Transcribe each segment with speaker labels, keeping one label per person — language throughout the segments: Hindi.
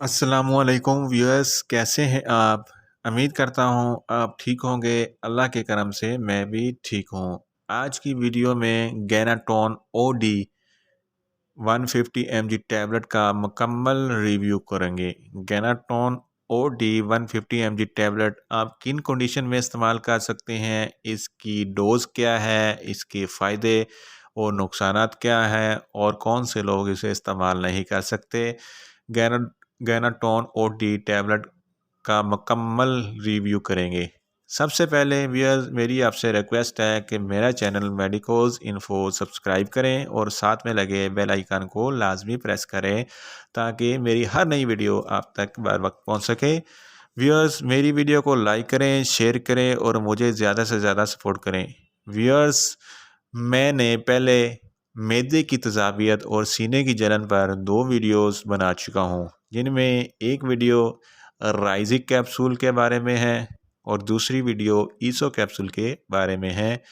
Speaker 1: अस्सलामुअलैकुम व्यूअर्स, कैसे हैं आप? उम्मीद करता हूँ आप ठीक होंगे। अल्लाह के करम से मैं भी ठीक हूँ। आज की वीडियो में गैनाटोन ओडी 150 mg टैबलेट का मुकम्मल रिव्यू करेंगे। गैनाटोन ओडी 150 mg टैबलेट आप किन कंडीशन में इस्तेमाल कर सकते हैं, इसकी डोज़ क्या है, इसके फ़ायदे और नुकसानात क्या हैं और कौन से लोग इसे इस्तेमाल नहीं कर सकते। गैना गैनाटोन ओडी टैबलेट का मुकम्मल रिव्यू करेंगे। सबसे पहले व्यूअर्स, मेरी आपसे रिक्वेस्ट है कि मेरा चैनल मेडिकोज इन्फो सब्सक्राइब करें और साथ में लगे बेल आइकन को लाजमी प्रेस करें ताकि मेरी हर नई वीडियो आप तक बर वक्त पहुँच सके। व्यूअर्स, मेरी वीडियो को लाइक करें, शेयर करें और मुझे ज़्यादा से ज़्यादा सपोर्ट करें। व्यूअर्स, मैंने पहले मैदे की तज़ाबियत और सीने की जलन पर 2 वीडियोस बना चुका हूँ, जिनमें एक वीडियो राइजिक कैप्सूल के बारे में है और दूसरी वीडियो ईसो कैप्सूल के बारे में है।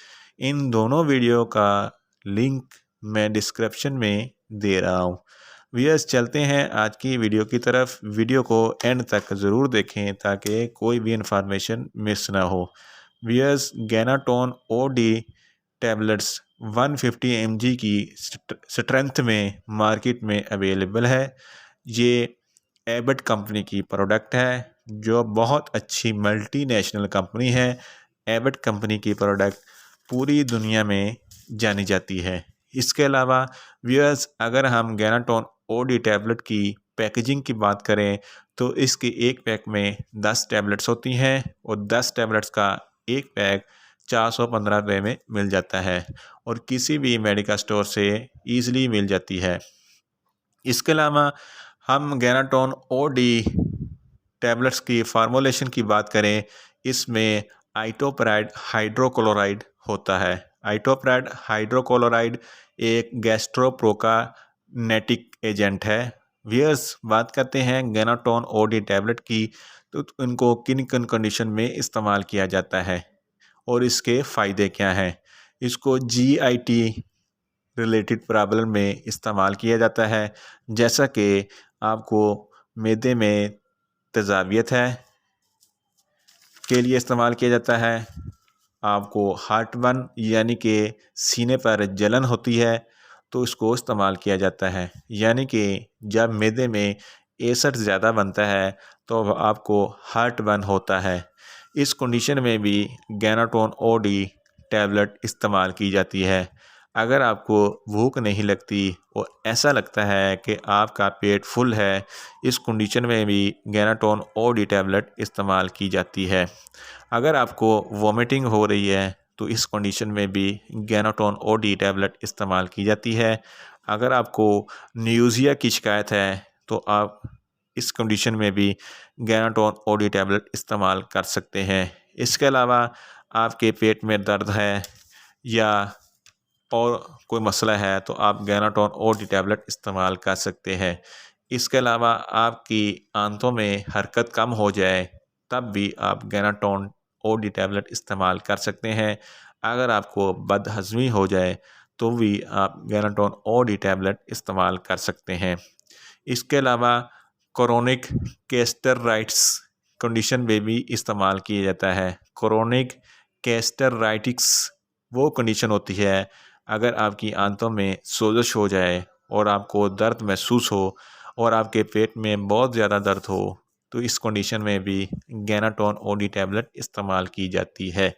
Speaker 1: इन दोनों वीडियो का लिंक मैं डिस्क्रिप्शन में दे रहा हूँ। व्यूअर्स, चलते हैं आज की वीडियो की तरफ। वीडियो को एंड तक ज़रूर देखें ताकि कोई भी इंफॉर्मेशन मिस ना हो। व्यूअर्स, गैनाटोन ओडी टैबलेट्स 150 mg की स्ट्रेंथ में मार्केट में अवेलेबल है। ये एबट कंपनी की प्रोडक्ट है, जो बहुत अच्छी मल्टीनेशनल कंपनी है। एबट कंपनी की प्रोडक्ट पूरी दुनिया में जानी जाती है। इसके अलावा व्यूअर्स, अगर हम गैनाटोन ओडी टैबलेट की पैकेजिंग की बात करें तो इसके एक पैक में 10 टैबलेट्स होती हैं और 10 टैबलेट्स का एक पैक 415 रुपये में मिल जाता है और किसी भी मेडिकल स्टोर से ईज़िली मिल जाती है। इसके अलावा हम गैनाटोन ओडी टैबलेट्स की फार्मूलेशन की बात करें, इसमें आइटोपराइड हाइड्रोक्लोराइड होता है। आइटोपराइड हाइड्रोक्लोराइड एक गैस्ट्रोप्रोकानेटिक एजेंट है। व्यूअर्स, बात करते हैं गैनाटोन ओडी टैबलेट की, तो इनको किन किन कंडीशन में इस्तेमाल किया जाता है और इसके फ़ायदे क्या हैं। इसको जीआईटी रिलेटेड प्रॉब्लम में इस्तेमाल किया जाता है, जैसा कि आपको मैदे में तेज़ाबियत है के लिए इस्तेमाल किया जाता है। आपको हार्टबर्न यानी कि सीने पर जलन होती है तो इसको इस्तेमाल किया जाता है, यानी कि जब मैदे में एसिड ज़्यादा बनता है तो आपको हार्टबर्न होता है। इस कंडीशन में भी गैनाटोन ओडी टैबलेट इस्तेमाल की जाती है। अगर आपको भूख नहीं लगती और ऐसा लगता है कि आपका पेट फुल है, इस कंडीशन में भी गैनाटोन ओडी टैबलेट इस्तेमाल की जाती है। अगर आपको वॉमिटिंग हो रही है तो इस कंडीशन में भी गैनाटोन ओडी टैबलेट इस्तेमाल की जाती है। अगर आपको न्यूज़िया की शिकायत है तो आप इस कंडीशन में भी गैनाटोन ओडी टैबलेट इस्तेमाल कर सकते हैं। इसके अलावा आपके पेट में दर्द है या और कोई मसला है तो आप गैनाटोन ओडी टैबलेट इस्तेमाल कर सकते हैं। इसके अलावा आपकी आंतों में हरकत कम हो जाए तब भी आप गैनाटोन ओडी टैबलेट इस्तेमाल कर सकते हैं। अगर आपको बदहज़मी हो जाए तो भी आप गैनाटोन ओडी टैबलेट इस्तेमाल कर सकते हैं। इसके अलावा क्रोनिक कैस्टराइटिस कंडीशन में भी इस्तेमाल किया जाता है। क्रोनिक कैस्टराइटिस वो कंडीशन होती है अगर आपकी आंतों में सोजश हो जाए और आपको दर्द महसूस हो और आपके पेट में बहुत ज़्यादा दर्द हो, तो इस कंडीशन में भी गैनाटोन ओडी टैबलेट इस्तेमाल की जाती है।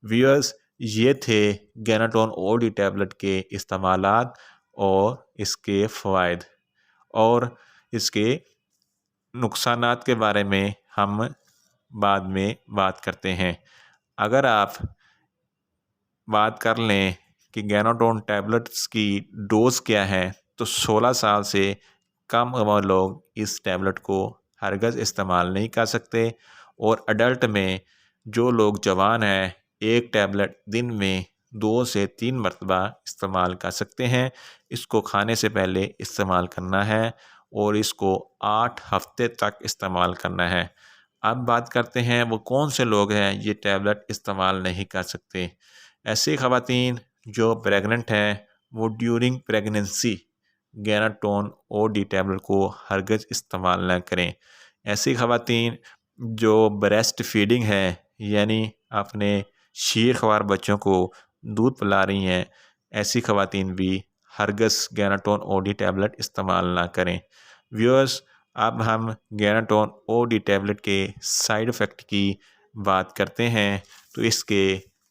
Speaker 1: व्यूअर्स, ये थे गैनाटोन ओडी टैबलेट के इस्तेमालात और इसके फ़वाइद और इसके नुकसानात के बारे में हम बाद में बात करते हैं। अगर आप बात कर लें कि गैनाटोन टैबलेट्स की डोज़ क्या है, तो 16 साल से कम उम्र लोग इस टैबलेट को हरगिज़ इस्तेमाल नहीं कर सकते और अडल्ट में जो लोग जवान हैं, एक टैबलेट दिन में 2 से 3 मरतबा इस्तेमाल कर सकते हैं। इसको खाने से पहले इस्तेमाल करना है और इसको 8 हफ्ते तक इस्तेमाल करना है। अब बात करते हैं वो कौन से लोग हैं ये टैबलेट इस्तेमाल नहीं कर सकते। ऐसी ख़वातीन जो प्रेग्नेंट हैं, वो ड्यूरिंग प्रेगनेंसी गैनाटोन OD टैबलेट को हरगिज़ इस्तेमाल न करें। ऐसी ख़वातीन जो ब्रेस्ट फीडिंग है, यानी अपने शीर-ख्वार बच्चों को दूध पिला रही हैं, ऐसी ख़वातीन भी हरगिज़ गैनाटोन OD टैबलेट इस्तेमाल ना करें। व्यूअर्स, अब हम गैनाटोन OD टैबलेट के साइड इफ़ेक्ट की बात करते हैं। तो इसके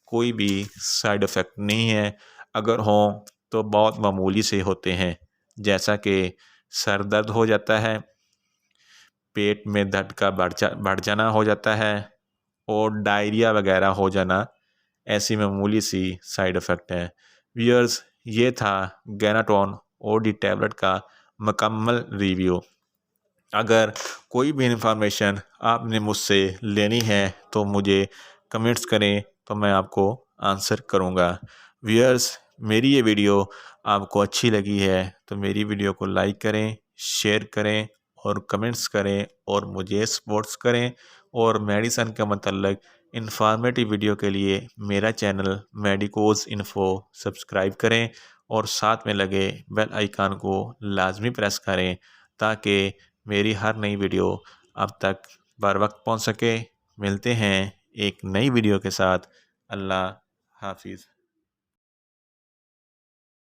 Speaker 1: कोई भी साइड इफ़ेक्ट नहीं है, अगर हों तो बहुत मामूली से होते हैं, जैसा कि सर दर्द हो जाता है, पेट में दर्द का बढ़ जाना हो जाता है और डायरिया वगैरह हो जाना, ऐसी मामूली सी साइड इफ़ेक्ट है। व्यूअर्स, ये था गैनाटोन OD टैबलेट का मुकम्मल रिव्यू। अगर कोई भी इन्फॉर्मेशन आपने मुझसे लेनी है तो मुझे कमेंट्स करें, तो मैं आपको आंसर करूँगा। व्यूअर्स, मेरी ये वीडियो आपको अच्छी लगी है तो मेरी वीडियो को लाइक करें, शेयर करें और कमेंट्स करें और मुझे सपोर्ट्स करें। और मेडिसिन के मतलब इंफॉर्मेटिव वीडियो के लिए मेरा चैनल मेडिकोज़ इन्फो सब्सक्राइब करें और साथ में लगे बेल आइकन को लाजमी प्रेस करें, ताकि मेरी हर नई वीडियो अब तक बर वक्त पहुंच सके। मिलते हैं एक नई वीडियो के साथ। अल्लाह हाफिज़।